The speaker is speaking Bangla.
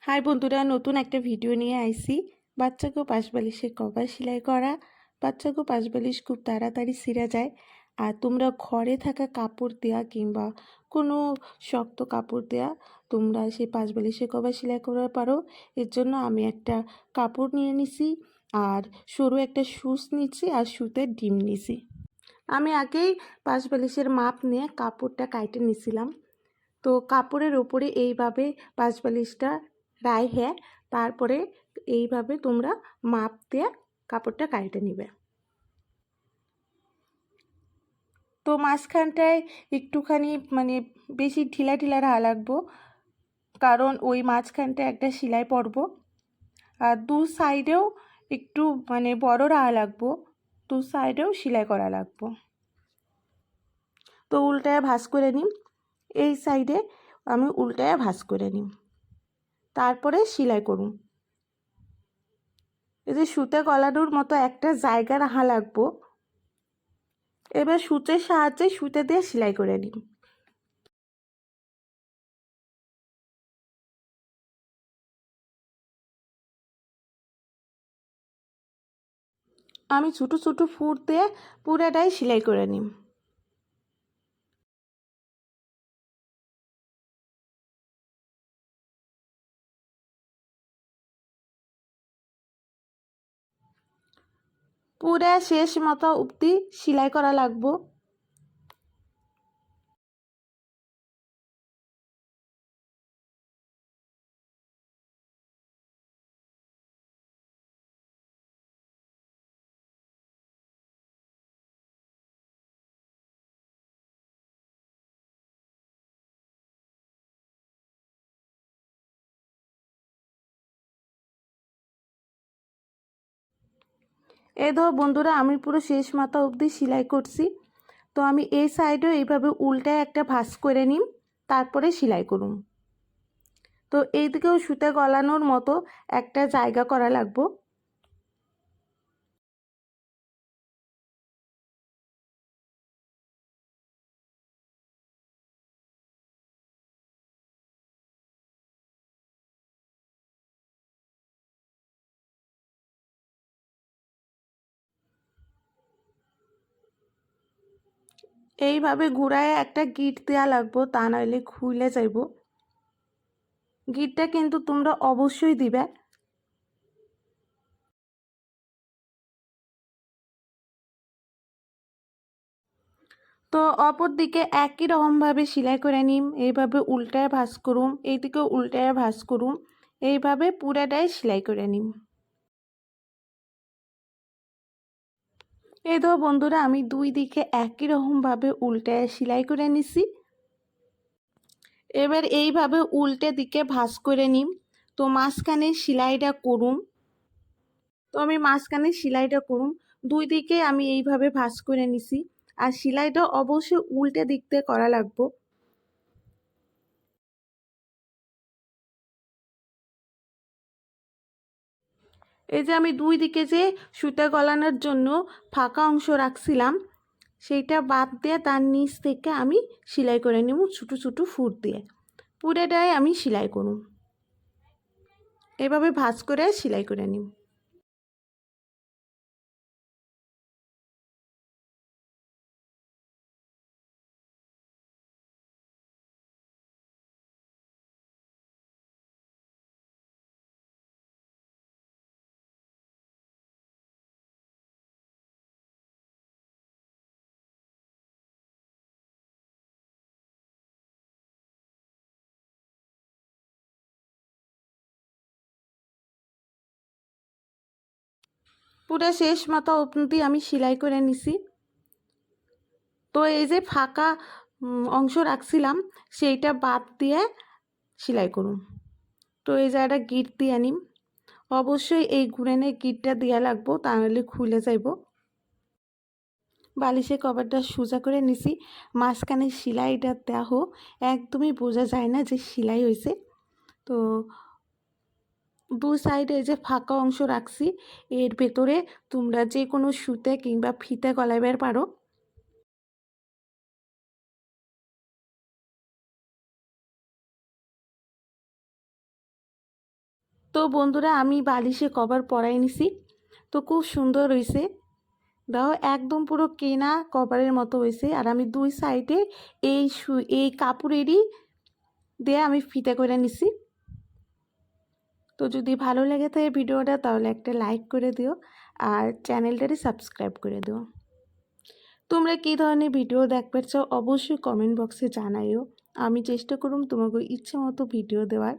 হাই বন্ধুরা, নতুন একটা ভিডিও নিয়ে আইছি। বাচ্চাকেও পাশ বালিশের কভার সেলাই করা। বাচ্চাকেও পাশ বালিশ খুব তাড়াতাড়ি ছিঁড়া যায়। আর তোমরা ঘরে থাকা কাপড় দেয়া কিংবা কোনো শক্ত কাপড় দেয়া তোমরা সেই পাশ বালিশের কভার সেলাই করতে পারো। এর জন্য আমি একটা কাপড় নিয়ে নিছি আর সরু একটা সুচ নিচ্ছি আর সুতের ডিম নিছি। আমি আগেই পাশ বালিশের মাপ নিয়ে কাপড়টা কাইটে নিছিলাম। তো কাপড়ের ওপরে এইভাবে পাশ বালিশটা রাইখে তারপরে এইভাবে তোমরা মাপ দিয়ে কাপড়টা কাইটে নিবে। তো মাঝখানটায় একটুখানি বেশি ঢিলা ঢিলা রাখা লাগবো, কারণ ওই মাঝখানটায় একটা সেলাই পড়ব। আর দু সাইডেও একটু বড় রাখা লাগবো, দু সাইডেও সেলাই করা লাগবো। তো উল্টায় ভাঁজ করে নিই, এই সাইডে আমি উল্টায় ভাঁজ করে নিই, তারপরে সেলাই করুন। এই যে সুতে গলানোর মতো একটা জায়গা রাখা লাগবো। এবার সুচের সাহায্যে সুতে দিয়ে সেলাই করে নিই। আমি ছোটো ছোটো ফুট দিয়ে পুরাটাই সেলাই করে নিই। পুরা শেষ মাথা অবধি সেলাই করা লাগবো। এই ধর বন্ধুরা, আমি পুরো শেষ মাথা অবধি সেলাই করছি। তো আমি এই সাইডেও এইভাবে উল্টায় একটা ভাঁজ করে নিই, তারপরে সেলাই করুন। তো এইদিকেও সুতে গলানোর মতো একটা জায়গা করা লাগবো। এইভাবে ঘুরায় একটা গিট দেওয়া লাগবো, তা নাহলে খুলে যাইব। গিটটা কিন্তু তোমরা অবশ্যই দিবে। তো অপর দিকে একই রকমভাবে সেলাই করে নিম। এইভাবে উল্টায় ভাঁজ করুম, এইদিকে উল্টায় ভাঁজ করুম, এইভাবে পুরাটাই সেলাই করে নিম। এই তো বন্ধুরা, আমি দুই দিকে একই রকমভাবে উল্টায় সেলাই করে নিছি। এবার এইভাবে উল্টে দিকে ভাঁজ করে নিম। তো মাঝখানে সেলাইটা করুম। তো আমি মাঝখানে সেলাইটা করুম, দুই দিকে আমি এইভাবে ভাঁজ করে নিছি। আর সেলাইটা অবশ্যই উল্টে দিক দিয়ে করা লাগবো। এই যে আমি দুই দিকে যে সুতা গলানোর জন্য ফাঁকা অংশ রাখছিলাম, সেইটা বাদ দিয়ে তার নিচ থেকে আমি সেলাই করে নেব ছোটো ছোটো ফুট দিয়ে। পুরোটাই আমি সেলাই করব, এভাবে ভাঁজ করে সেলাই করে নিব। পুরো শেষ মাথা অবধি আমি সেলাই করে নিছি। তো এই যে ফাঁকা অংশ রাখছিলাম, সেইটা বাদ দিয়ে সেলাই করুন। তো এই জায়গাটা গিট দিয়ে নিম, অবশ্যই এই ঘুরেনে গিটটা দেওয়া লাগবো, তাহলে খুলে যাইব। বালিশের কভারটা সোজা করে নিছি, মাঝখানে সেলাইটা দেওয়া একদমই বোঝা যায় না যে সেলাই হয়েছে। তো দু সাইডে যে ফাঁকা অংশ রাখছি, এর ভেতরে তোমরা যে কোনো সুতে কিংবা ফিতে গলাইবার পারো। তো বন্ধুরা আমি বালিশে কভার পরাই নিছি, তো খুব সুন্দর হয়েছে। দাও একদম পুরো কেনা কভারের মতো হয়েছে। আর আমি দুই সাইডে এই কাপড়েরই দিয়ে আমি ফিতা করে নিছি। তো যদি ভালো লেগে থাকে ভিডিওটা তাহলে একটা লাইক করে দিও আর চ্যানেলটারে সাবস্ক্রাইব করে দিও। তোমরা কী ধরনের ভিডিও দেখতে চাও অবশ্যই কমেন্ট বক্সে জানাইও। আমি চেষ্টা করুম তোমাকে ইচ্ছে মতো ভিডিও দেওয়ার।